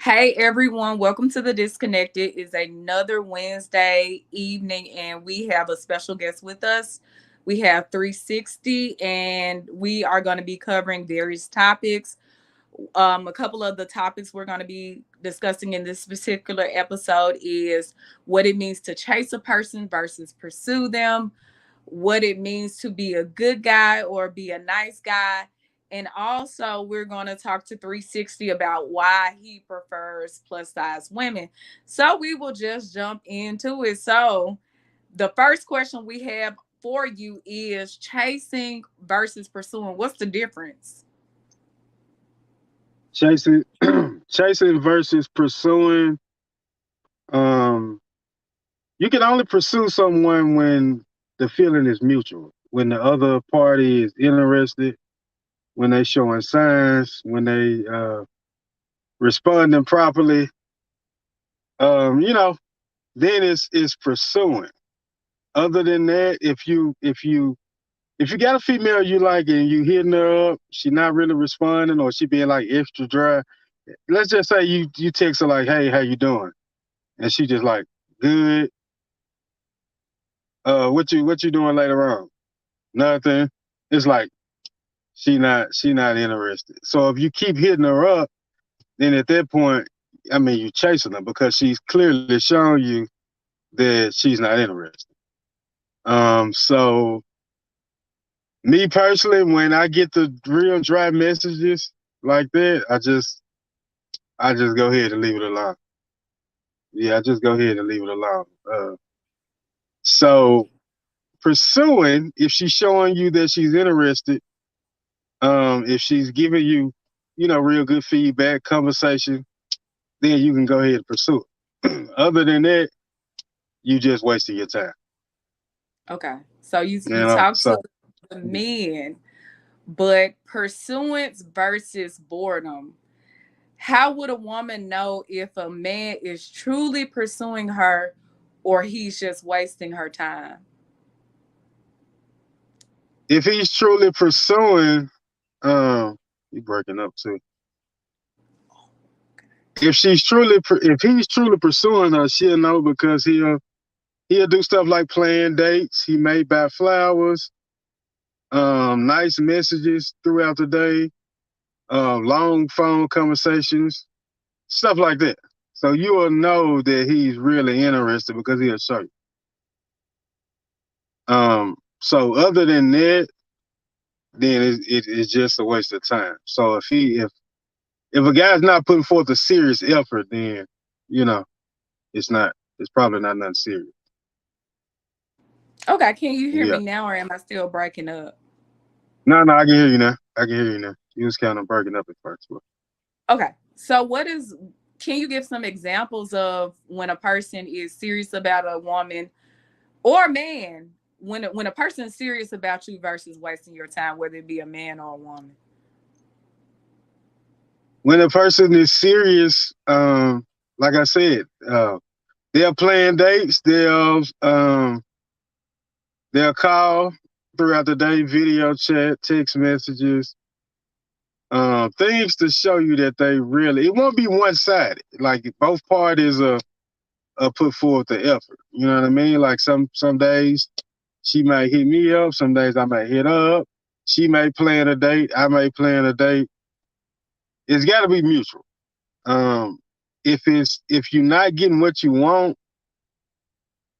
Hey everyone, welcome to the Disconnected. It's another Wednesday evening, and we have a special guest with us. We have 360, and we are going to be covering various topics. A couple of the topics we're going to be discussing in this particular episode is what it means to chase a person versus pursue them, what it means to be a good guy or be a nice guy. And also, we're going to talk to 360 about why he prefers plus size women. So, we will just jump into it. So, the first question we have for you is chasing versus pursuing. What's the difference? Chasing chasing versus pursuing. Um, you can only pursue someone when the feeling is mutual, when the other party is interested, when they showing signs, when they responding properly. You know, then it's pursuing. Other than that, if you got a female you like and you hitting her up, she not really responding or she being like extra dry. Let's just say you text her like, "Hey, how you doing?" And she just like, "Good. What you doing later on?" Nothing. It's like she not interested. So if you keep hitting her up, then at that point, I mean, you chasing her because she's clearly showing you that she's not interested. So me personally, when I get the real dry messages like that, I just go ahead and leave it alone. Yeah, I just go ahead and leave it alone. So pursuing, if she's showing you that she's interested, if she's giving you, real good feedback, conversation, then you can go ahead and pursue it. Other than that, you just wasting your time. Okay. So, you You know, talk to so the men, but pursuance versus boredom. How would a woman know if a man is truly pursuing her or he's just wasting her time? if he's truly pursuing, you breaking up too. If he's truly pursuing her, she'll know because he'll do stuff like plan dates. He may buy flowers, nice messages throughout the day, long phone conversations, stuff like that. So you will know that he's really interested because he'll show you. So other than that, then it's just a waste of time. So if a guy's not putting forth a serious effort, then you know it's not. It's probably not nothing serious. Okay, can you hear Yeah. me now or am I still breaking up? No, no, I can hear you now. I can hear you now. You was kind of breaking up at first, but Okay. So can you give some examples of when a person is serious about a woman or man, when a person is serious about you versus wasting your time, whether it be a man or a woman? when a person is serious, like I said, they'll plan dates. They'll call throughout the day, video chat, text messages, things to show you that they really. It won't be one sided. Like both parties are put forth the effort. You know what I mean? Like some days she might hit me up. Some days I might hit her up. She may plan a date. I may plan a date. It's got to be mutual. Um, if you're not getting what you want,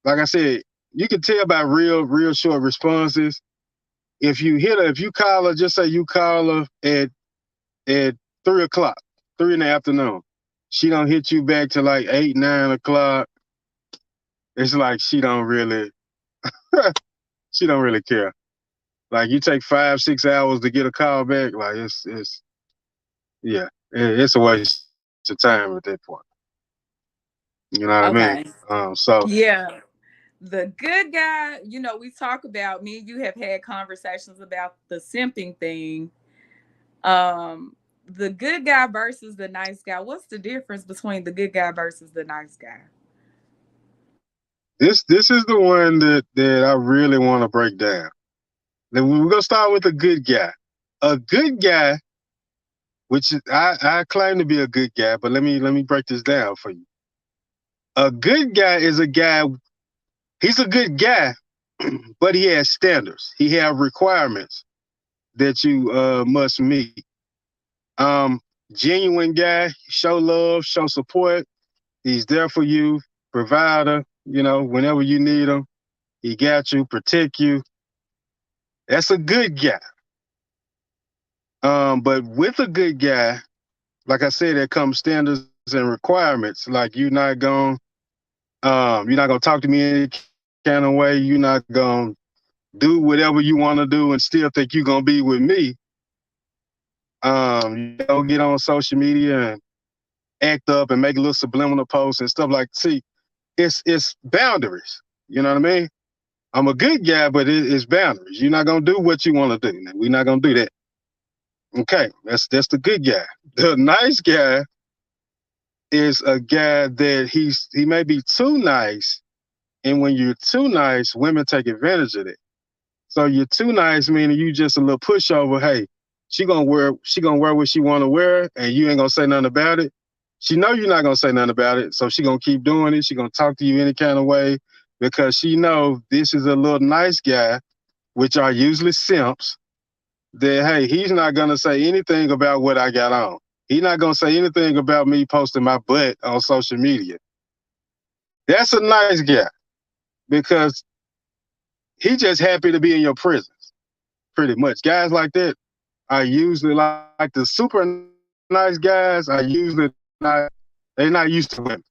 like I said, you can tell by real short responses. If you call her, just say you call her at 3 o'clock, 3 in the afternoon. She don't hit you back to like 8, 9 o'clock. It's like she don't really care. Like you take 5, 6 hours to get a call back, like it's yeah, it's a waste of time at that point. You know what I mean? Okay. So Yeah. The good guy, we talk about, me and you have had conversations about the simping thing. The good guy versus the nice guy. What's the difference between the good guy versus the nice guy? this is the one that I really want to break down. Then we're gonna start with a good guy. A good guy which is, I claim to be a good guy, but let me break this down for you. A good guy is a guy. He's a good guy, but he has standards. He have requirements that you must meet. Um, Genuine guy, show love, show support. He's there for you, provider. You know, whenever you need him, he got you, protect you. That's a good guy. But with a good guy, like I said, there comes standards and requirements. Like you're not gonna talk to me any kind of way. You're not gonna do whatever you want to do and still think you're gonna be with me. You don't get on social media and act up and make a little subliminal posts and stuff like. See, it's boundaries. You know what I mean? I'm a good guy, but it's boundaries. You're not gonna do what you want to do. We're not gonna do that. Okay, that's the good guy. The nice guy is a guy that he may be too nice, and when you're too nice, women take advantage of it. So you're too nice, meaning you just a little pushover. Hey, she gonna wear what she wanna wear, and you ain't gonna say nothing about it. She know you're not gonna say nothing about it, so she gonna keep doing it. She gonna talk to you any kind of way because she know this is a little nice guy, which are usually simps. That hey, he's not gonna say anything about what I got on. He's not gonna say anything about me posting my butt on social media. That's a nice guy because he just happy to be in your presence, pretty much. Guys like that are usually like the super nice guys are usually they're not used to women.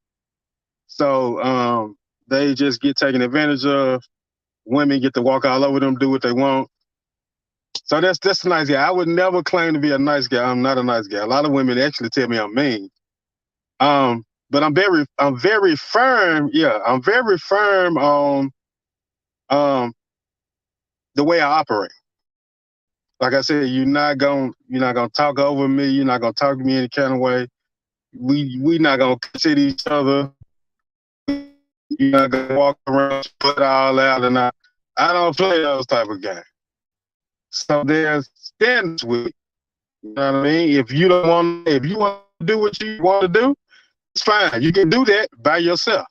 So they just get taken advantage of. Women get to walk all over them, do what they want. So that's a nice guy. I would never claim to be a nice guy. I'm not a nice guy. A lot of women actually tell me I'm mean. But I'm very firm. Yeah, I'm very firm on um the way I operate. Like I said, you're not gonna talk over me. You're not gonna talk to me any kind of way. We not gonna consider each other. You're not gonna walk around, put all out, and I don't play those type of games. So there's standards with it. You know what I mean? If you want to do what you want to do, it's fine. You can do that by yourself.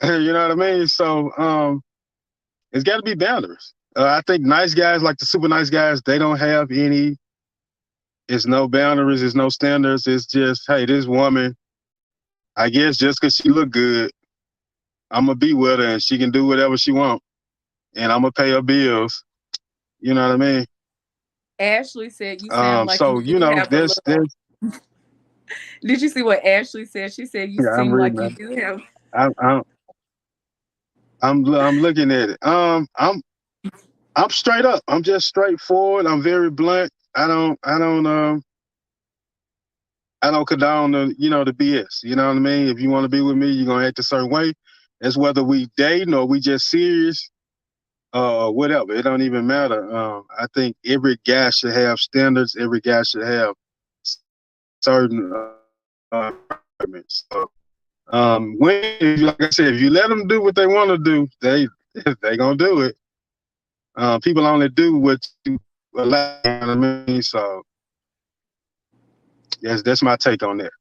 You know what I mean? So it's got to be boundaries. I think nice guys, like the super nice guys, they don't have any. It's no boundaries. It's no standards. It's just, hey, this woman, I guess just because she look good, I'm gonna be with her and she can do whatever she want, and I'm gonna pay her bills. You know what I mean? Ashley said you sound like you So do have a little. there's Did you see what Ashley said? She said you yeah, I'm seem reading like you that. do have. I'm I'm I'm looking at it. I'm straight up. I'm just straightforward. I'm very blunt. I don't condone the BS. You know what I mean? If you want to be with me, you're gonna act a certain way. That's whether we dating or we just serious, whatever. It don't even matter. I think every guy should have standards. Every guy should have certain requirements. So, like I said, if you let them do what they want to do, they gonna do it. People only do what you allow. You know what I mean? So that's my take on that.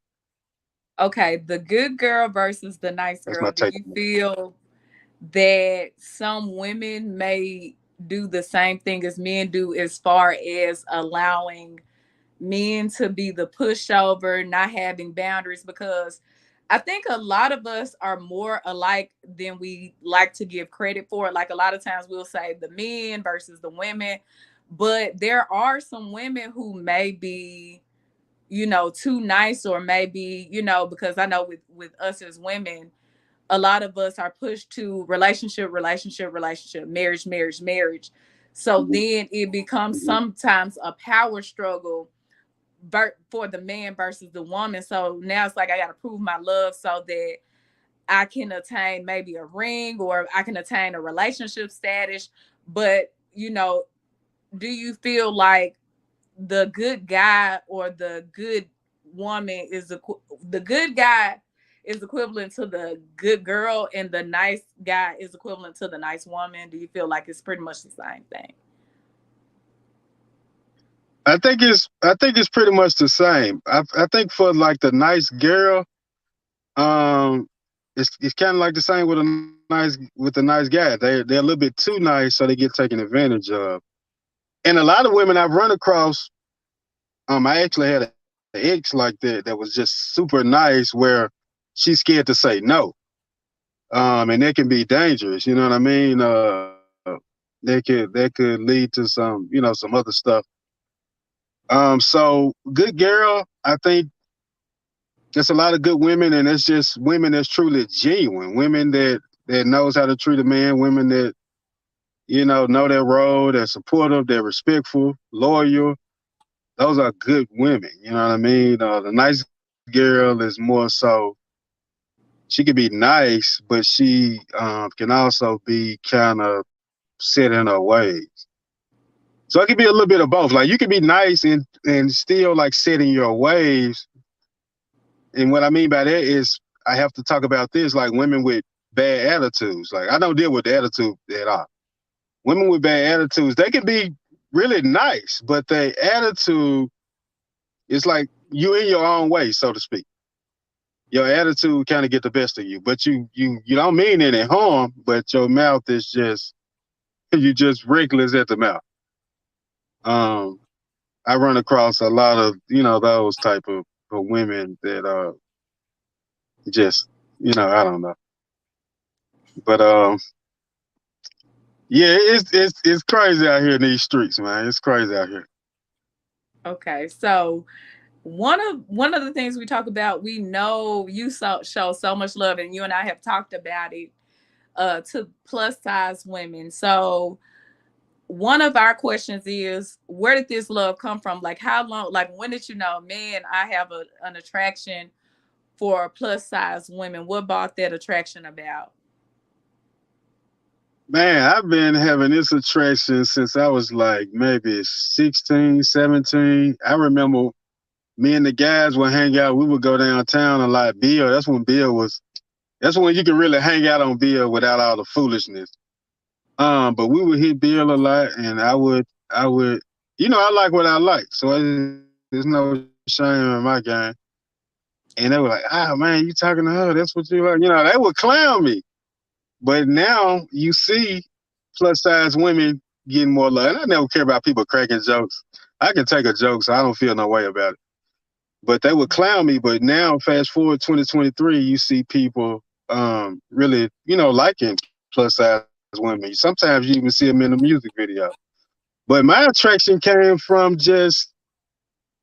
Okay, the good girl versus the nice That's girl. my Do take you on that. feel that some women may do the same thing as men do as far as allowing men to be the pushover, not having boundaries? Because I think a lot of us are more alike than we like to give credit for. Like a lot of times we'll say the men versus the women, but there are some women who may be, too nice, or maybe, because I know with us as women, a lot of us are pushed to relationship, marriage. So Mm-hmm. then it becomes Mm-hmm. sometimes a power struggle for the man versus the woman. So now it's like I got to prove my love so that I can attain maybe a ring, or I can attain a relationship status. But, do you feel like the good guy or the good woman the good guy is equivalent to the good girl, and the nice guy is equivalent to the nice woman? Do you feel like it's pretty much the same thing? I think it's pretty much the same. I think for like the nice girl, um, it's kind of like the same with a nice guy. They're a little bit too nice, so they get taken advantage of. And a lot of women I've run across, I actually had an ex like that was just super nice, where she's scared to say no, and that can be dangerous. You know what I mean? That could lead to some other stuff. So good girl, I think there's a lot of good women, and it's just women that's truly genuine, women that knows how to treat a man, women that know their role, they're supportive, they're respectful, loyal. Those are good women. You know what I mean? The nice girl is more so she can be nice, but she can also be kind of set in her ways. So it can be a little bit of both. Like you can be nice and still like set in your ways. And what I mean by that is I have to talk about this like women with bad attitudes. Like I don't deal with the attitude at all. Women with bad attitudes, they can be really nice, but their attitude is like you in your own way, so to speak. Your attitude kind of get the best of you, but you don't mean any harm, but your mouth is just you just reckless at the mouth. Um, I run across a lot of those type of women that just I don't know, but yeah, it's crazy out here in these streets, man. It's crazy out here. Okay, so one of the things we talk about, we know you show so much love, and you and I have talked about it to plus size women. So one of our questions is, where did this love come from? Like how long, like when did you know, man, I have an attraction for plus size women? What brought that attraction about? Man, I've been having this attraction since I was like maybe 16, 17. I remember me and the guys would hang out. We would go downtown a lot. Bill, that's when you can really hang out on Bill without all the foolishness. But we would hit Bill a lot, and I would, I like what I like. So there's no shame in my game. And they were like, ah, man, you talking to her. That's what you like. They would clown me. But now you see plus size women getting more love. And I never care about people cracking jokes. I can take a joke, so I don't feel no way about it. But they would clown me. But now, fast forward 2023, you see people really, liking plus size women. Sometimes you even see them in the music video. But my attraction came from just,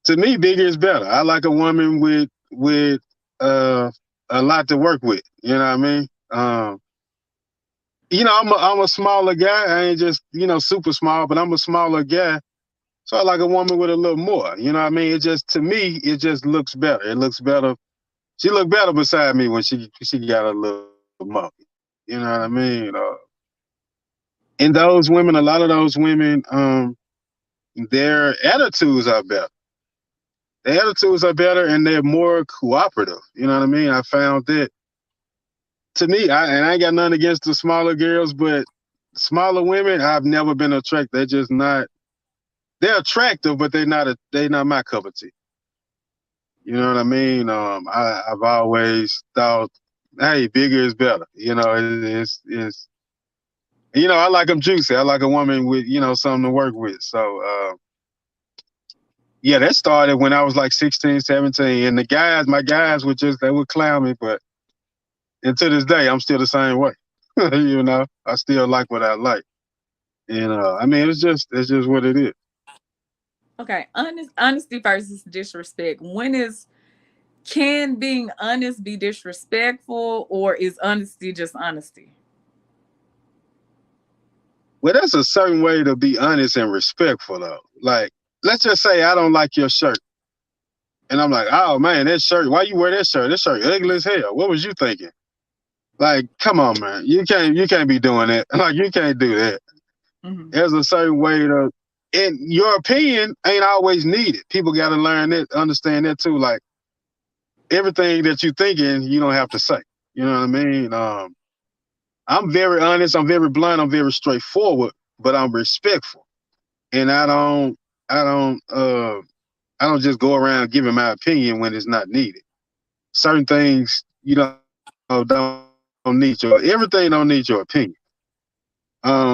to me, bigger is better. I like a woman with uh, a lot to work with. You know what I mean? I'm a smaller guy. I ain't just super small, but I'm a smaller guy. So I like a woman with a little more. You know what I mean? It just to me, it just looks better. It looks better. She looked better beside me when she got a little more. You know what I mean? And those women, a lot of those women, their attitudes are better. Their attitudes are better, and they're more cooperative. You know what I mean? I found that to me, and I ain't got nothing against the smaller girls, but smaller women, I've never been attracted. They're just not. They're attractive, but they not my cup of tea. You know what I mean? I've always thought, hey, bigger is better. It's I like them juicy. I like a woman with something to work with. So yeah, that started when I was like 16, 17. And my guys they would clown me, but and to this day, I'm still the same way. I still like what I like. And I mean, it's just what it is. Okay, honesty versus disrespect. Can being honest be disrespectful, or is honesty just honesty? Well, that's a certain way to be honest and respectful, though. Like, let's just say I don't like your shirt. And I'm like, oh man, that shirt, why you wear that shirt? That shirt ugly as hell. What was you thinking? Like, come on, man. You can't be doing that. Like, you can't do that. Mm-hmm. There's a certain way to, and your opinion ain't always needed. People got to learn that, understand that too. Like, everything that you're thinking, you don't have to say. You know what I mean? I'm very honest. I'm very blunt. I'm very straightforward, but I'm respectful. And I don't I don't just go around giving my opinion when it's not needed. Certain things don't need your everything don't need your opinion.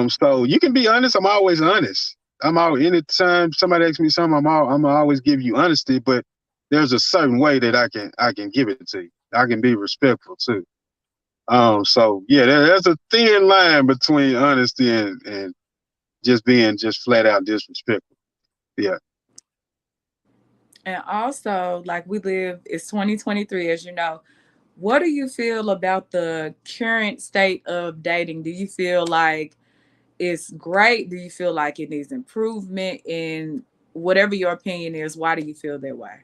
So you can be honest. I'm always honest. I'm always anytime somebody asks me something, I'm always give you honesty, but there's a certain way that I can give it to you. I can be respectful too. So yeah, there's a thin line between honesty and just being just flat out disrespectful. Yeah. And also, like we live, it's 2023, as you know. What do you feel about the current state of dating? Do you feel like it's great? Do you feel like it needs improvement? And whatever your opinion is, why do you feel that way?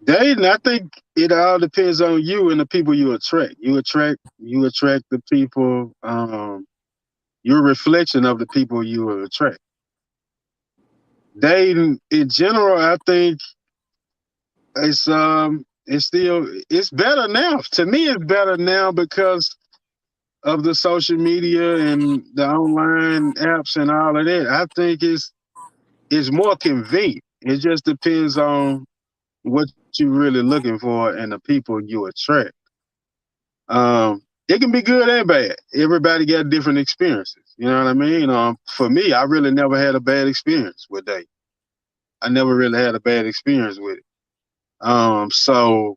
Dating, I think it all depends on you and the people you attract. You attract the people. You're a reflection of the people you will attract. Dating in general, I think it's better now. To me, it's better now because of the social media and the online apps and all of that. I think it's more convenient. It just depends on what you're really looking for and the people you attract. It can be good and bad. Everybody got different experiences. You know what I mean? For me, I really never had a bad experience with dating. I never really had a bad experience with it. So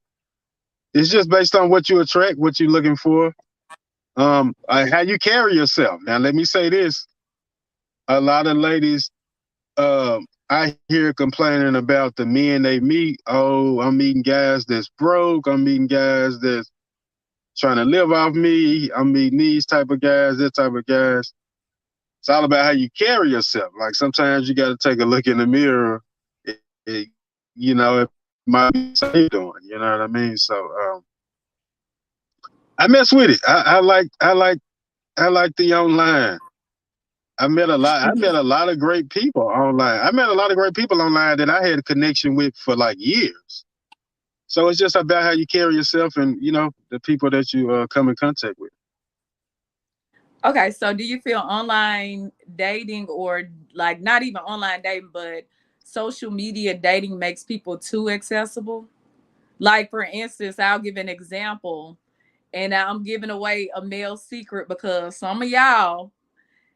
it's just based on what you attract, what you're looking for, how you carry yourself. Now, let me say this: a lot of ladies, I hear complaining about the men they meet. Oh, I'm meeting guys that's broke. I'm meeting guys that's trying to live off me. I'm meeting these type of guys, that type of guys. It's all about how you carry yourself. Like sometimes you got to take a look in the mirror. It, it might be something you're doing. You know what I mean? So I mess with it. I like the online. I met a lot of great people online. I met a lot of great people online that I had a connection with for like years. So it's just about how you carry yourself and the people that you come in contact with. Okay, so do you feel online dating, or like not even online dating, but social media dating makes people too accessible? Like, for instance, I'll give an example, and I'm giving away a male secret because some of y'all,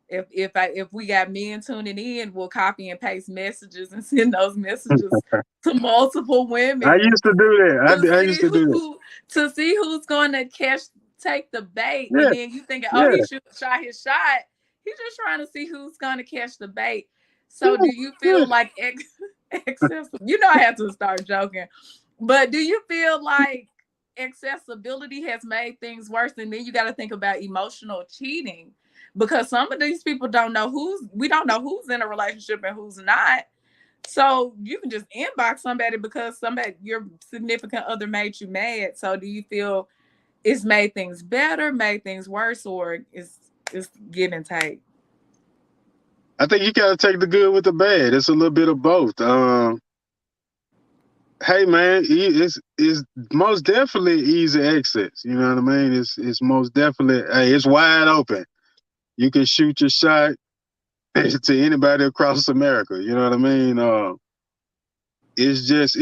if we got men tuning in, we'll copy and paste messages and send those messages to multiple I women used to do to that. I used see to do that. who's going to take the bait, and Yeah, then you thinking, oh, he yeah, should shot his shot. He's just trying to see who's going to catch the bait. So, yeah, do you yeah. feel like accessible? I have to start joking, but do you feel like accessibility has made things worse? And then you got to think about emotional cheating, because some of these people we don't know who's in a relationship and who's not. So you can just inbox somebody because your significant other made you mad. So do you feel it's made things better, made things worse, or it's give and take? I think you gotta take the good with the bad. It's a little bit of both. Hey man, it's most definitely easy access. You know what I mean? It's most definitely, hey, it's wide open. You can shoot your shot to anybody across America. You know what I mean? It's just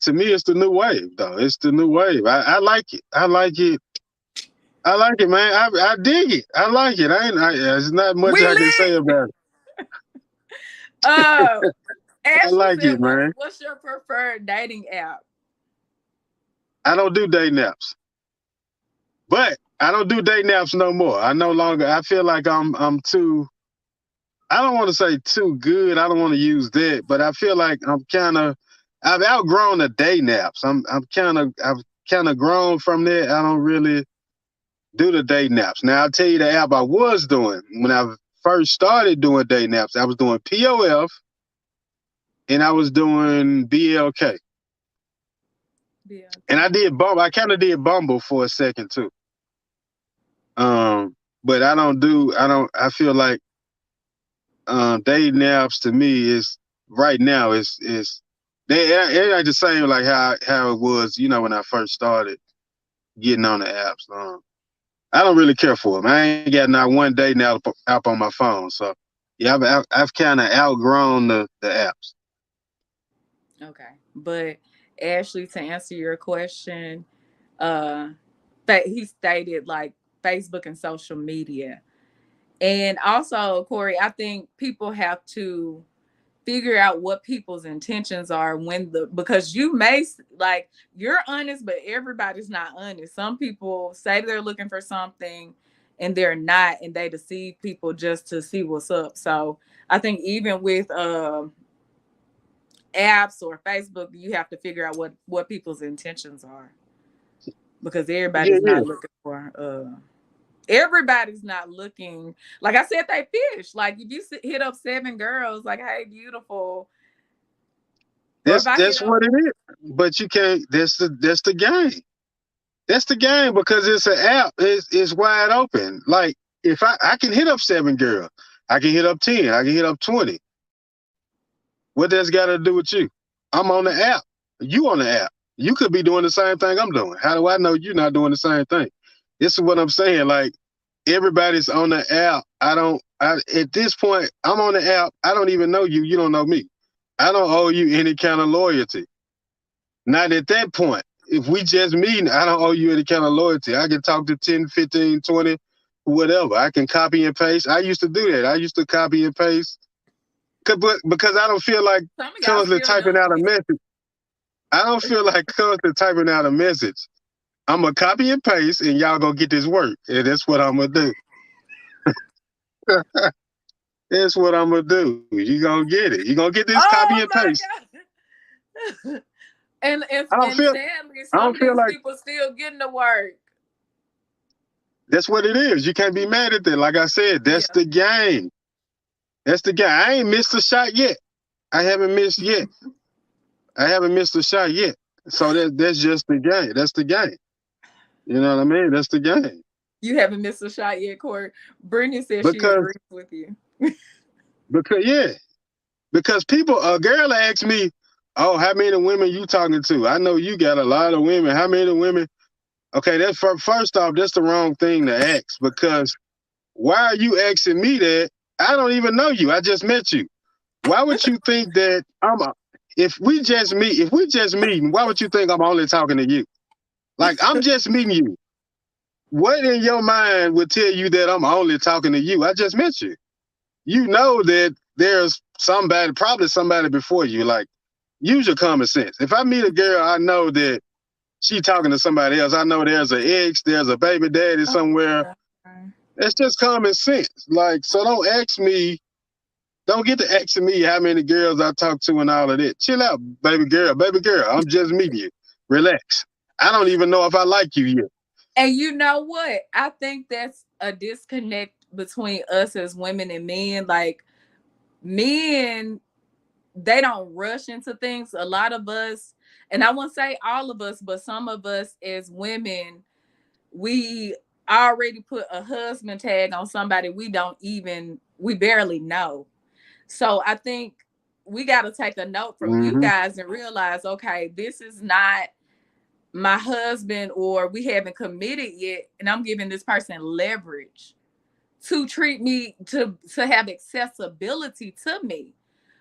to me it's the new wave though. It's the new wave. I like it. I like it. I like it, man. I dig it. I like it. There's not much We I can say lit. about it. Uh, I Ashley like said, it, man. What's your preferred dating app?" I don't do day naps, but I don't do day naps no more. I no longer. I feel like I'm too. I don't want to say too good. I don't want to use that, but I feel like I'm kind of. I've outgrown the day naps. I've kind of grown from that. I don't really do the day naps. Now I'll tell you the app I was doing when I first started doing day naps. I was doing POF and I was doing BLK. Yeah. And I Okay. did Bumble. I kind of did Bumble for a second too. But I don't do. I don't. I feel like dating apps to me is right now is they ain't the same like how it was. When I first started getting on the apps. I don't really care for them. I ain't got not one dating app on my phone. So Yeah, I've kind of outgrown the apps. Okay. But Ashley, to answer your question, uh he stated like Facebook and social media. And also, Corey, I think people have to figure out what people's intentions are when because you may like you're honest, but everybody's not honest. Some people say they're looking for something and they're not, and they deceive people just to see what's up. So I think even with apps or Facebook, you have to figure out what people's intentions are, because Yeah, everybody's yeah. not looking for everybody's not looking, like I said, they fish. Like if you hit up 7 girls like, hey, beautiful, or if I hit That's up, what it is. But you can't. That's the game. That's the game because it's an app. It's wide open. Like if I can hit up 7 girls, I can hit up 10, I can hit up 20. What that's got to do with you? I'm on the app. You on the app. You could be doing the same thing I'm doing. How do I know you're not doing the same thing? This is what I'm saying. Like everybody's on the app. At this point, I'm on the app. I don't even know you. You don't know me. I don't owe you any kind of loyalty. Not at that point. If we just meeting, I don't owe you any kind of loyalty. I can talk to 10, 15, 20, whatever. I can copy and paste. I used to do that. I used to copy and paste because I don't feel like some of y'all constantly still typing doing out a it. message. I don't feel like constantly typing out a message. I'm going to copy and paste and y'all going to get this work. And that's what I'm going to do. That's what I'm going to do. You going to get it. You going to get this copy and Oh paste. my god. and I don't and feel, sadly, I some don't of feel these like people still getting to work. that's what it is. You can't be mad at that. Like I said, that's Yeah. the game. That's the game. I ain't missed a shot yet. I haven't missed yet. I haven't missed a shot yet. So that's just the game. That's the game. You know what I mean? That's the game. You haven't missed a shot yet, Corey. Brittany says she Because agrees with you. yeah. Because people, a girl asked me, "Oh, how many women you talking to? I know you got a lot of women. How many women?" Okay, that's first off, that's the wrong thing to ask because why are you asking me that? I don't even know you. I just met you. Why would you think that if we just meeting, why would you think I'm only talking to you? Like I'm just meeting you. What in your mind would tell you that I'm only talking to you? I just met you. You know that there's somebody, probably somebody before you. Like, use your common sense. If I meet a girl, I know that she talking to somebody else. I know there's an ex, there's a baby daddy somewhere. That's just common sense. Like, so don't ask me. Don't get to asking me how many girls I talk to and all of that. Chill out, baby girl. Baby girl, I'm just meeting you. Relax. I don't even know if I like you yet. And you know what? I think that's a disconnect between us as women and men. Like men, they don't rush into things. A lot of us, and I won't say all of us, but some of us as women, we already put a husband tag on somebody we barely know. So I think we got to take a note from you Mm-hmm. guys and realize, okay, this is not my husband, or we haven't committed yet, and I'm giving this person leverage to treat me to have accessibility to me.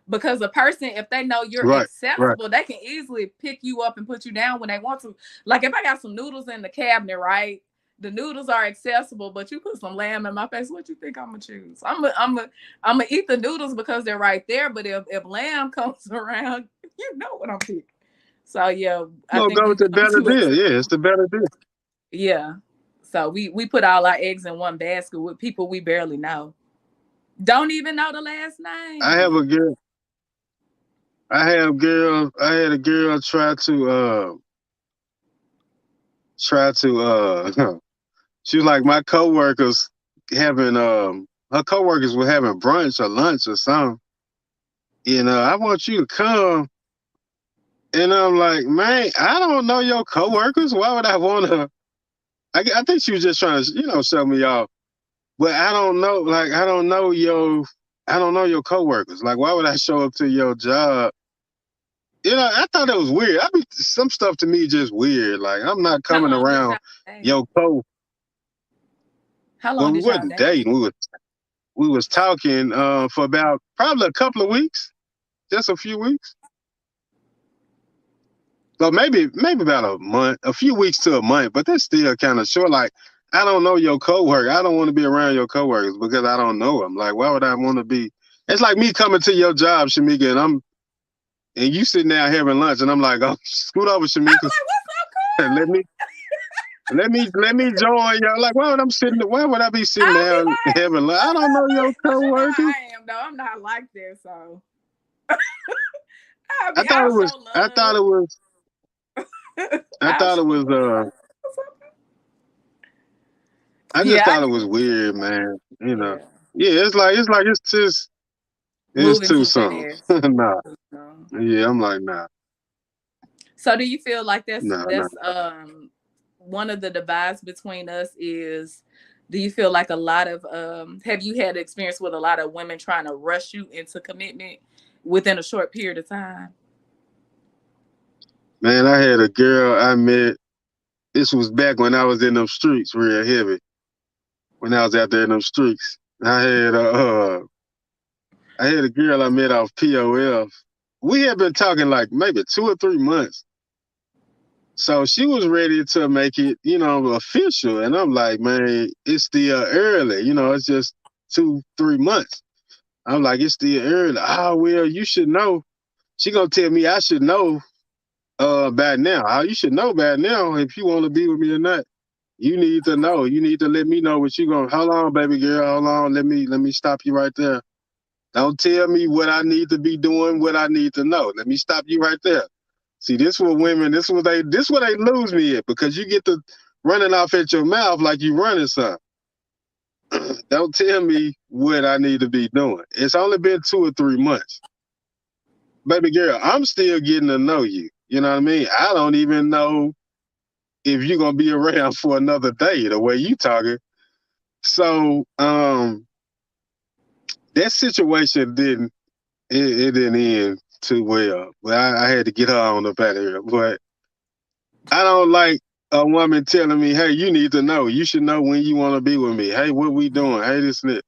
Because a person, if they know you're Right, right. accessible, they can easily pick you up and put you down when they want to. Like if I got some noodles in the cabinet, right? The noodles are accessible, but you put some lamb in my face. What you think I'm gonna choose? I'm gonna eat the noodles because they're right there. But if lamb comes around, you know what I'm picking. So yeah, I No, think go we with the become better too deal. accessible. Yeah, it's the better deal. Yeah. So we put all our eggs in one basket with people we barely know. Don't even know the last I name. have a girl. I had a girl try to she was like my coworkers having her coworkers were having brunch or lunch or something. And I want you to come. And I'm like, man, I don't know your coworkers. Why would I want to? I think she was just trying to, show me off. But I don't know, like, I don't know your coworkers. Like, why would I show up to your job? I thought that was weird. Some stuff to me just weird. Like, I'm not How coming long did around y'all date? your co. How long Well, we did y'all wasn't date? dating. we was talking for about probably a couple of weeks, just a few weeks. So maybe about a month, a few weeks to a month, but that's still kind of short. Like, I don't know your coworker. I don't want to be around your coworkers because I don't know them. Like, why would I want to be? It's like me coming to your job, Shamika, and you sitting there having lunch, and I'm like, oh, scoot over, I'm like, Shamika, what's up, and girl? let me join y'all. Like, why would I be sitting I'll be there like, having lunch? I don't know your but you know how coworker. I am though. I'm not like that, so I I'll thought show it was. I thought love. it was. I I'll thought it show was. love. What's up? I just Yeah, I thought it get was what you're weird, saying. man. You know. Yeah, Yeah, it's just it's moving too too soon. fast. Nah. No. Yeah, I'm like, nah, So do you feel like that's nah, nah. that's one of the divides between us is, do you feel like a lot of have you had experience with a lot of women trying to rush you into commitment within a short period of time? Man, I had a girl I met. This was back when I was in them streets real heavy. When I was out there in them streets, I had a girl I met off POF. We had been talking like maybe 2 or 3 months. So she was ready to make it, official. And I'm like, man, it's still early. It's just 2, 3 months. I'm like, it's still early. Oh, well, you should know. She gonna tell me I should know by now. You should know by now if you want to be with me or not. You need to know. You need to let me know what you gonna. Hold on, baby girl. Hold on. Let me stop you right there. Don't tell me what I need to be doing, what I need to know. Let me stop you right there. See, this what women, this what they lose me at because you get to running off at your mouth like you running something. Don't tell me what I need to be doing. It's only been 2 or 3 months. Baby girl, I'm still getting to know you. You know what I mean? I don't even know if you're gonna be around for another day the way you talking. So that situation it didn't end too well. But I had to get her on up out of here. But I don't like a woman telling me, hey, you need to know. You should know when you want to be with me. Hey, what we doing? Hey, this and that.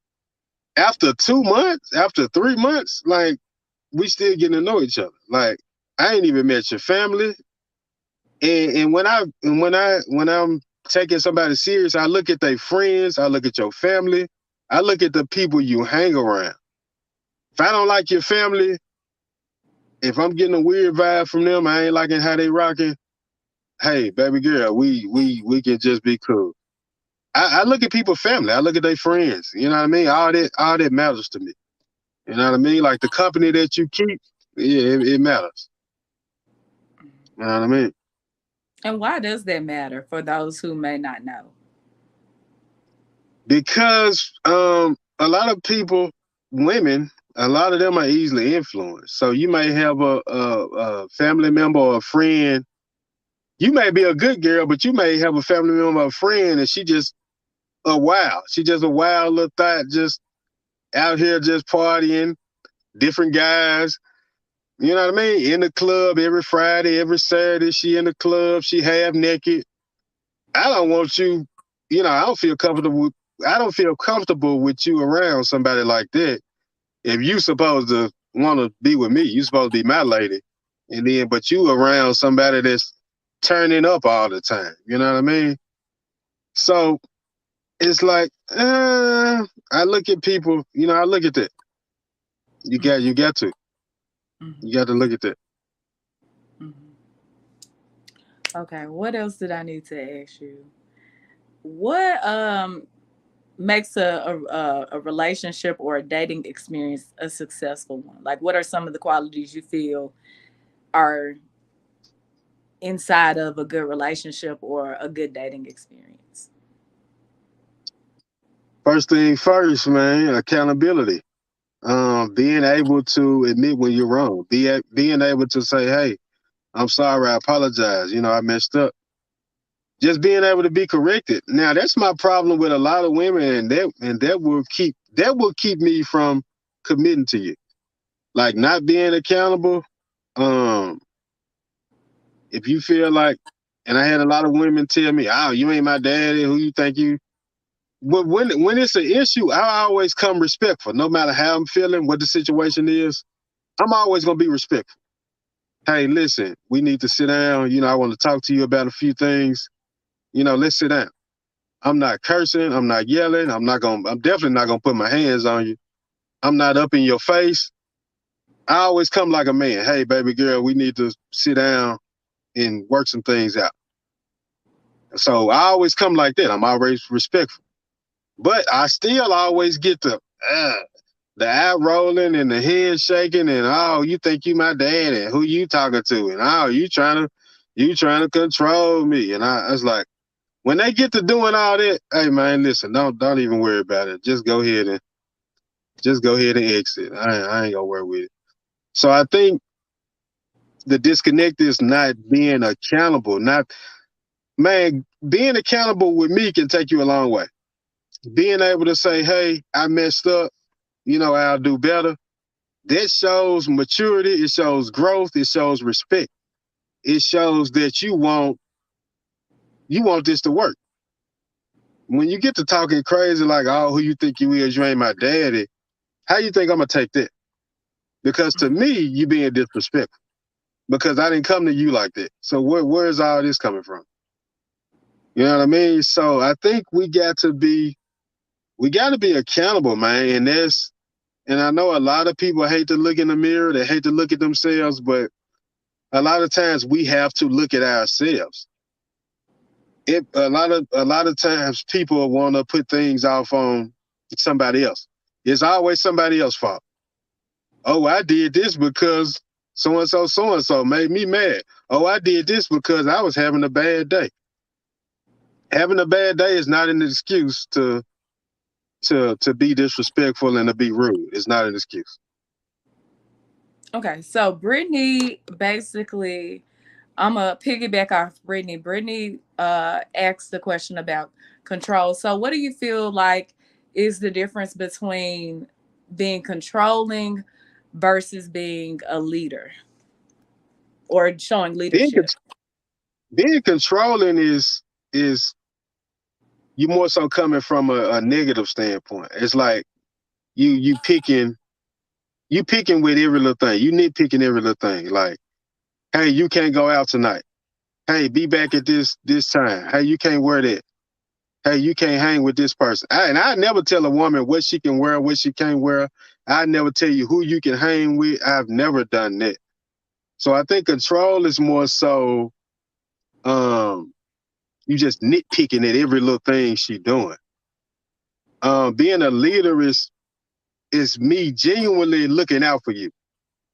After 2 months, after 3 months, like we still getting to know each other. Like I ain't even met your family. And when I'm taking somebody serious, I look at their friends, I look at your family, I look at the people you hang around. If I don't like your family, if I'm getting a weird vibe from them, I ain't liking how they rocking. Hey, baby girl, we can just be cool. I look at people's family. I look at their friends. You know what I mean? All that matters to me. You know what I mean? Like the company that you keep, yeah, it matters. You know what I mean? And why does that matter for those who may not know? Because a lot of people, women, a lot of them are easily influenced. So you may have a family member or a friend. You may be a good girl, but you may have a family member or a friend, and she just a wild. She just a wild little thought, just out here just partying, different guys. You know what I mean? In the club every Friday, every Saturday, she in the club, she half naked. I don't want you, I don't feel comfortable. I don't feel comfortable with you around somebody like that. If you supposed to want to be with me, you supposed to be my lady. And then, but you around somebody that's turning up all the time. You know what I mean? So it's like, I look at people, I look at that. You got to. Mm-hmm. You got to look at that. Mm-hmm. Okay, what else did I need to ask you? What makes a relationship or a dating experience a successful one? Like, what are some of the qualities you feel are inside of a good relationship or a good dating experience? First thing first, man, accountability. Being able to admit when you're wrong. Being able to say, hey, I'm sorry, I apologize. I messed up. Just being able to be corrected. Now that's my problem with a lot of women, and that will keep me from committing to you. Like not being accountable. Um, if you feel like, and I had a lot of women tell me, "Oh, you ain't my daddy. Who you think you?" when it's an issue, I always come respectful. No matter how I'm feeling, what the situation is, I'm always gonna be respectful. Hey, listen, we need to sit down. I want to talk to you about a few things. Let's sit down. I'm not cursing. I'm not yelling. I'm definitely not gonna put my hands on you. I'm not up in your face. I always come like a man. Hey, baby girl, we need to sit down and work some things out. So I always come like that. I'm always respectful. But I still always get the eye rolling and the head shaking and, oh, you think you my daddy? Who you talking to? And, oh, you trying to control me? And I was like, when they get to doing all that, hey man, listen, don't even worry about it. Just go ahead and exit. I ain't gonna worry with it. So I think the disconnect is not being accountable. Being accountable with me can take you a long way. Being able to say, hey, I messed up, I'll do better. That shows maturity, it shows growth, it shows respect. It shows that you want this to work. When you get to talking crazy like, oh, who you think you is, you ain't my daddy, how you think I'm gonna take that? Because to me, you being disrespectful. Because I didn't come to you like that. So where's all this coming from? You know what I mean? So I think we got to be accountable, man. And I know a lot of people hate to look in the mirror, they hate to look at themselves, but a lot of times we have to look at ourselves. A lot of times people want to put things off on somebody else. It's always somebody else's fault. Oh, I did this because so and so made me mad. Oh, I did this because I was having a bad day. Having a bad day is not an excuse to be disrespectful and to be rude. It's not an excuse. Okay, so Brittany, basically, I'm gonna piggyback off Brittany. Brittany asked the question about control. So what do you feel like is the difference between being controlling versus being a leader or showing leadership? Being controlling is you more so coming from a negative standpoint. It's like you picking with every little thing. You nitpicking every little thing. Like, hey, you can't go out tonight. Hey, be back at this time. Hey, you can't wear that. Hey, you can't hang with this person. And I never tell a woman what she can wear, what she can't wear. I never tell you who you can hang with. I've never done that. So I think control is more so you just nitpicking at every little thing she doing. Being a leader is me genuinely looking out for you.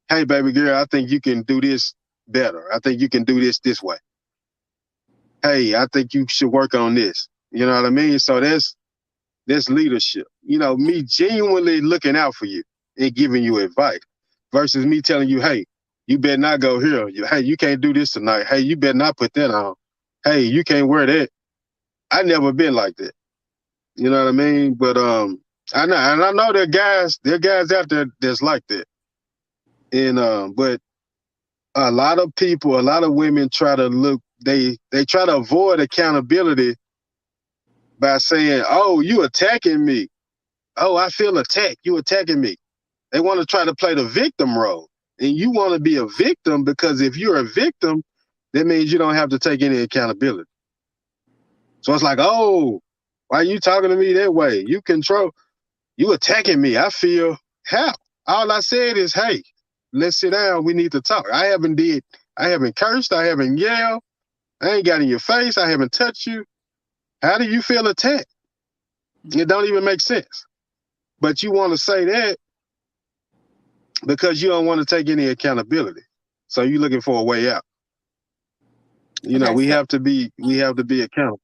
Hey, baby girl, I think you can do this better. I think you can do this way. Hey, I think you should work on this. You know what I mean? So that's leadership. Me genuinely looking out for you and giving you advice versus me telling you, hey, you better not go here. Hey, you can't do this tonight. Hey, you better not put that on. Hey, you can't wear that. I never been like that. You know what I mean? But I know there are guys out there that's like that. And but a lot of people, a lot of women try to try to avoid accountability by saying, oh, you attacking me. Oh, I feel attacked. You attacking me. They want to try to play the victim role. And you want to be a victim because if you're a victim, that means you don't have to take any accountability. So it's like, oh, why are you talking to me that way? You attacking me. I feel how? All I said is, hey, let's sit down. We need to talk. I haven't cursed. I haven't yelled. I ain't got in your face. I haven't touched you. How do you feel attacked? It don't even make sense. But you want to say that because you don't want to take any accountability. So you're looking for a way out. We have to be accountable.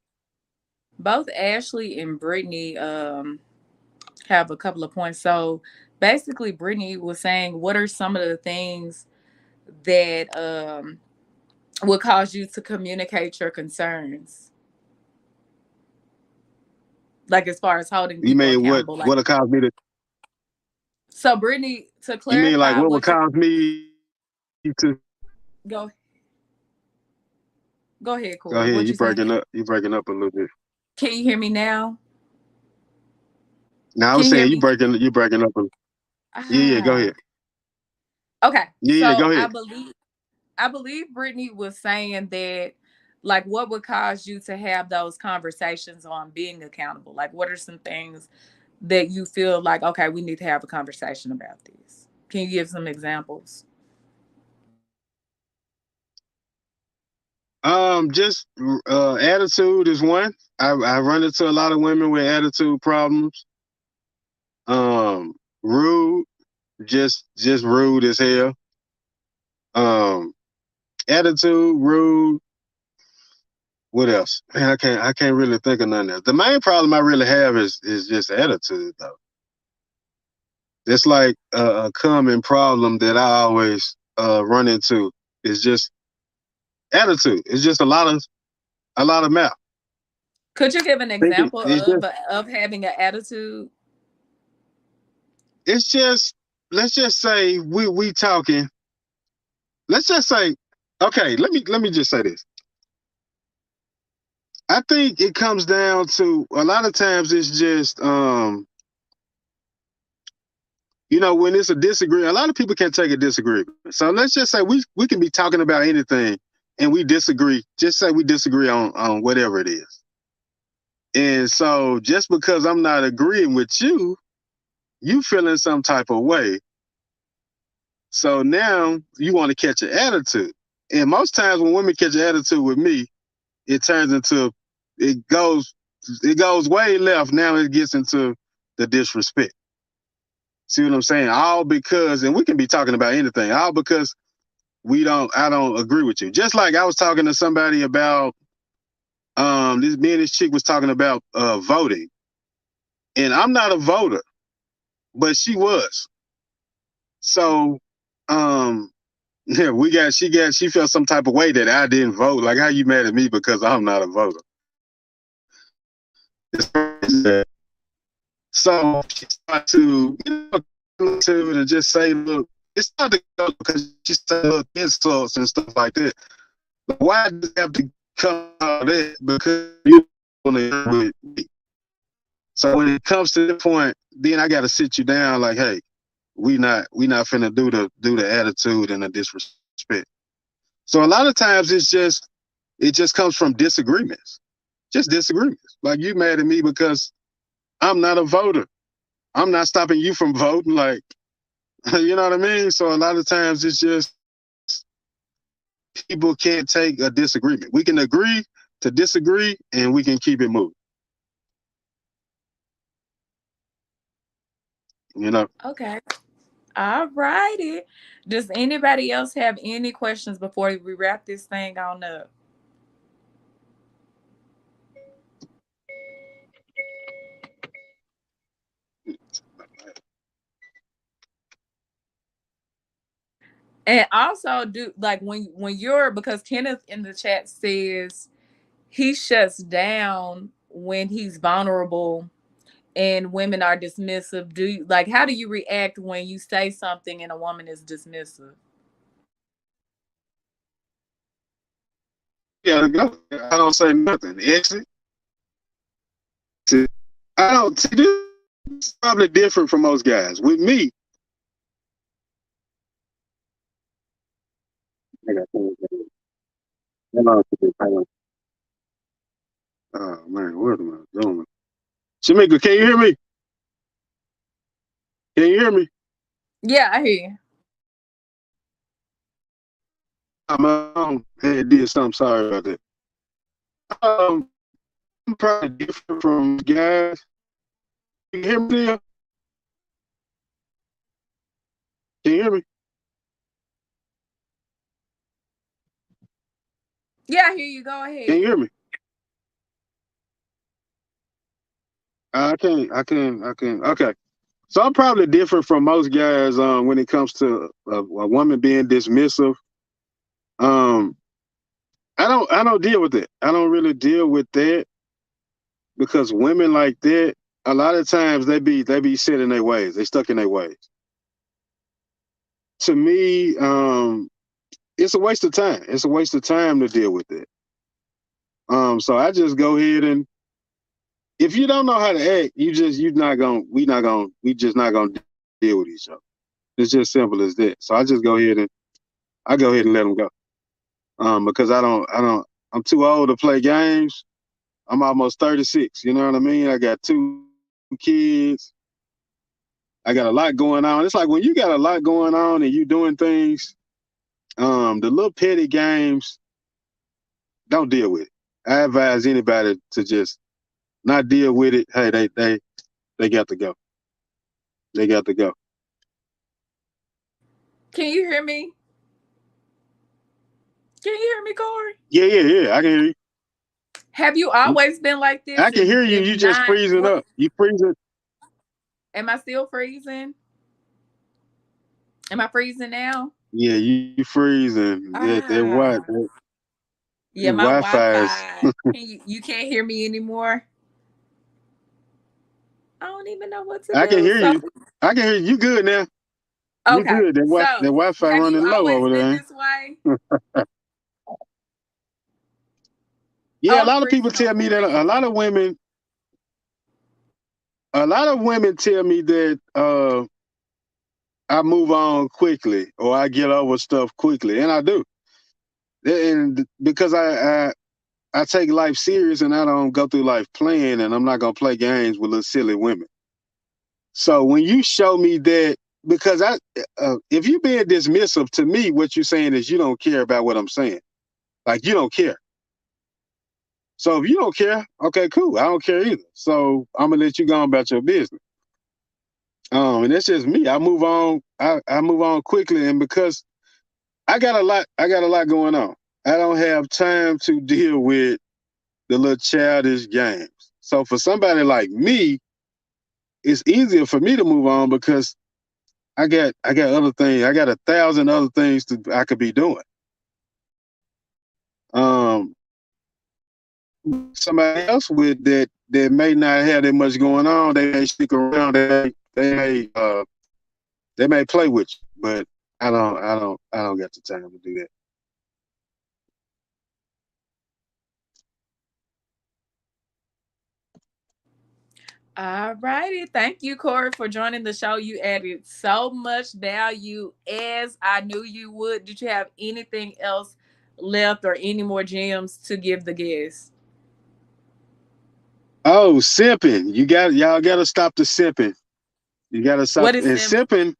Both Ashley and Brittany have a couple of points. So basically, Brittany was saying, what are some of the things that would cause you to communicate your concerns? Like as far as holding people accountable. What would cause me to? So Brittany, to clarify, you mean like what would cause me to? Go ahead, Corey. Go ahead. You breaking up a little bit. Can you hear me now? Now I Can was you hear saying me? you breaking up. Yeah, go Ah, ahead. okay. Yeah, So go ahead. I believe Brittany was saying that, like, what would cause you to have those conversations on being accountable? Like, what are some things that you feel like, okay, we need to have a conversation about this? Can you give some examples? Just attitude is one. I run into a lot of women with attitude problems. Rude, just rude as hell. Um, attitude, rude. What else? Man, I can't really think of none else. The main problem I really have is just attitude though. It's like a common problem that I always run into is just attitude. It's just a lot of mouth. Could you give an Thinking example it's just of having an attitude? it's just let's just say we talking. Let's just say, okay, let me just say this. I think it comes down to a lot of times it's just when it's a disagreement, a lot of people can't take a disagreement. So let's just say we can be talking about anything and we disagree. Just say we disagree on whatever it is. And so just because I'm not agreeing with you, you feeling some type of way. So now you want to catch an attitude. And most times when women catch an attitude with me, it turns into it goes it goes way left. Now it gets into the disrespect. See what I'm saying? All because, and we can be talking about anything, all because I don't agree with you. Just like I was talking to somebody about this me and this chick was talking about voting. And I'm not a voter, but she was. So yeah, she felt some type of way that I didn't vote. Like, how you mad at me because I'm not a voter? So she started to and just say, look, it's not to go because she said look insults and stuff like that. But why does it have to come out of that? Because you want to with me. So when it comes to the point, then I gotta sit you down like, hey, we not finna do the attitude and the disrespect. So a lot of times it just comes from disagreements. Just disagreements. Like, you mad at me because I'm not a voter. I'm not stopping you from voting. Like, you know what I mean? So a lot of times it's just people can't take a disagreement. We can agree to disagree and we can keep it moving. You know? Okay. All righty. Does anybody else have any questions before we wrap this thing on up? And also, do like when you're, because Kenneth in the chat says he shuts down when he's vulnerable and women are dismissive. Do you, like, how do you react when you say something and a woman is dismissive? Yeah, go. I don't say nothing. Exit. I don't see this is probably different from most guys. With me, oh man, what am I doing? Shamika, can you hear me? Can you hear me? Yeah, I hear you. My phone had did something. Sorry about that. Um, I'm probably different from guys. Can you hear me? There? Can you hear me? Yeah, I hear you. Go Can ahead. you hear me? I can. I can. I can. Okay. So I'm probably different from most guys when it comes to a woman being dismissive. Um, I don't deal with it. I don't really deal with that because women like that, a lot of times they be set in their ways. They stuck in their ways. To me, it's a waste of time. It's a waste of time to deal with it. So I just go ahead and if you don't know how to act, we just not gonna deal with each other. It's just simple as that. So I go ahead and let them go. Because I'm too old to play games. I'm almost 36. You know what I mean? I got 2 kids. I got a lot going on. It's like when you got a lot going on and you doing things, the little petty games, don't deal with it. I advise anybody to just not deal with it. Hey, they got to go. They got to go. Can you hear me? Can you hear me, Corey? Yeah. I can hear you. Have you always been like this? I can hear you. If You just not, freezing what? up. You freezing. Am I still freezing? Am I freezing now? Yeah, you freezing. That what? Ah, yeah, my Wi-Fi is. Wi-Fi. You can't hear me anymore? I don't even know what to I can do. hear So you. I can hear you. You good now? You okay. good? That So Wi-Fi have you running low always over been there. this way? Yeah, Oh, a I'm lot of people freezing on tell me that Corey's end. a lot of women tell me that I move on quickly or I get over stuff quickly, and I do. And because I take life serious and I don't go through life playing, and I'm not gonna play games with little silly women. So when you show me that, because if you being dismissive to me, what you're saying is you don't care about what I'm saying. Like you don't care. So if you don't care, okay, cool. I don't care either. So I'm gonna let you go on about your business. And that's just me. I move on. I move on quickly, and because I got a lot going on. I don't have time to deal with the little childish games. So for somebody like me, it's easier for me to move on because I got other things. I got 1,000 other things I could be doing. Somebody else with that may not have that much going on. They may stick around. They may play with you, but I don't got the time to do that. All righty. Thank you, Corey, for joining the show. You added so much value as I knew you would. Did you have anything else left or any more gems to give the guests? Oh, simping! Y'all got to stop the simping. You got to stop What is and sim? simping.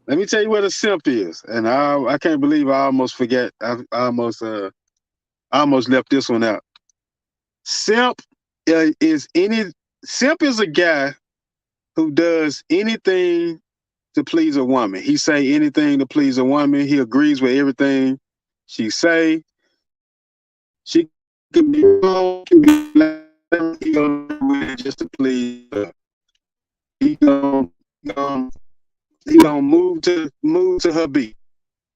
Let me tell you what a simp is, and I can't believe I almost forget. I almost left this one out. Simp is any simp is a guy who does anything to please a woman. He say anything to please a woman. He agrees with everything she say. She could be wrong, can be he gonna do it just to please her. He gonna he gonna move to her beat.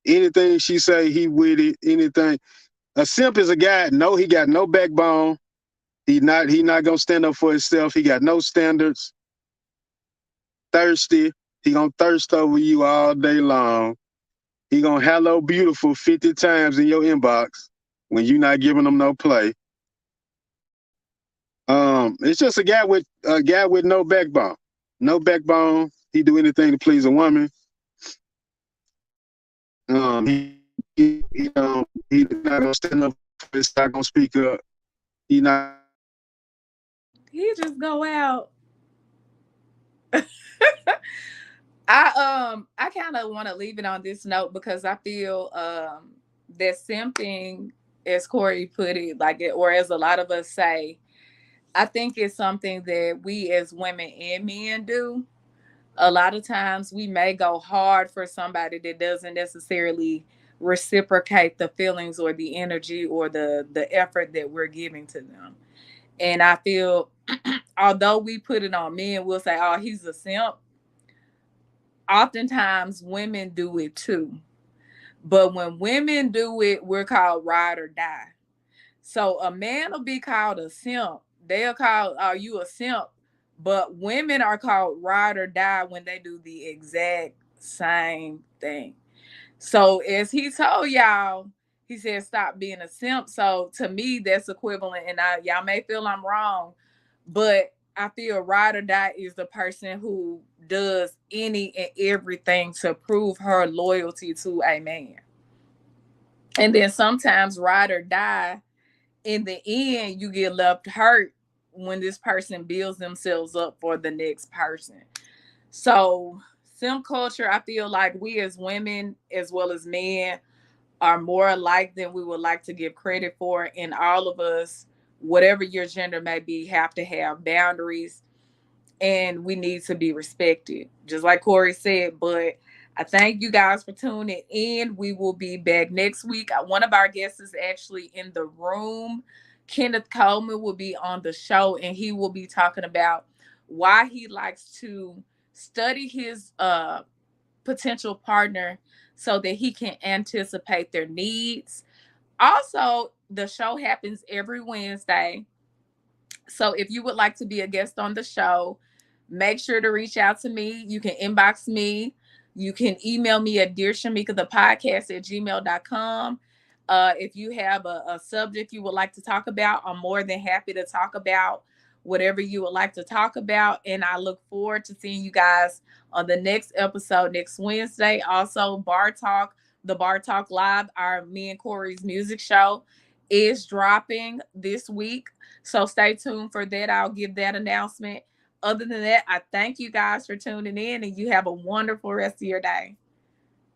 Anything she say, he with it. Anything. A simp is a guy. No, he got no backbone. He not gonna stand up for himself. He got no standards. Thirsty. He gonna thirst over you all day long. He gonna hello beautiful 50 times in your inbox when you not giving him no play. It's just a guy with no backbone. No backbone. He do anything to please a woman. He not gonna stand up for his, not gonna speak up. He not gonna do none of that. He just go out. I kind of want to leave it on this note because I feel that simping, as Corey put it, like it, or as a lot of us say, I think it's something that we as women and men do. A lot of times we may go hard for somebody that doesn't necessarily reciprocate the feelings or the energy or the effort that we're giving to them. And I feel although we put it on men, we'll say, oh, he's a simp. Oftentimes women do it too. But when women do it, we're called ride or die. So a man will be called a simp. They'll call, are you a simp? But women are called ride or die when they do the exact same thing. So as he told y'all, He said, stop being a simp. So to me, that's equivalent. And y'all may feel I'm wrong, but I feel ride or die is the person who does any and everything to prove her loyalty to a man. And then sometimes ride or die, in the end, you get left hurt when this person builds themselves up for the next person. So simp culture, I feel like we as women as well as men are more alike than we would like to give credit for. And all of us, whatever your gender may be, have to have boundaries and we need to be respected, just like Corey said. But I thank you guys for tuning in. We will be back next week. One of our guests is actually in the room. Kenneth Coleman will be on the show, and he will be talking about why he likes to study his potential partner so that he can anticipate their needs. Also, the show happens every Wednesday. So if you would like to be a guest on the show, make sure to reach out to me. You can inbox me. You can email me at dearshamika@gmail.com. If you have a subject you would like to talk about, I'm more than happy to talk about whatever you would like to talk about. And I look forward to seeing you guys on the next episode next Wednesday. Also, Bar Talk, the Bar Talk Live, our me and Corey's music show is dropping this week. So stay tuned for that. I'll give that announcement. Other than that, I thank you guys for tuning in and you have a wonderful rest of your day.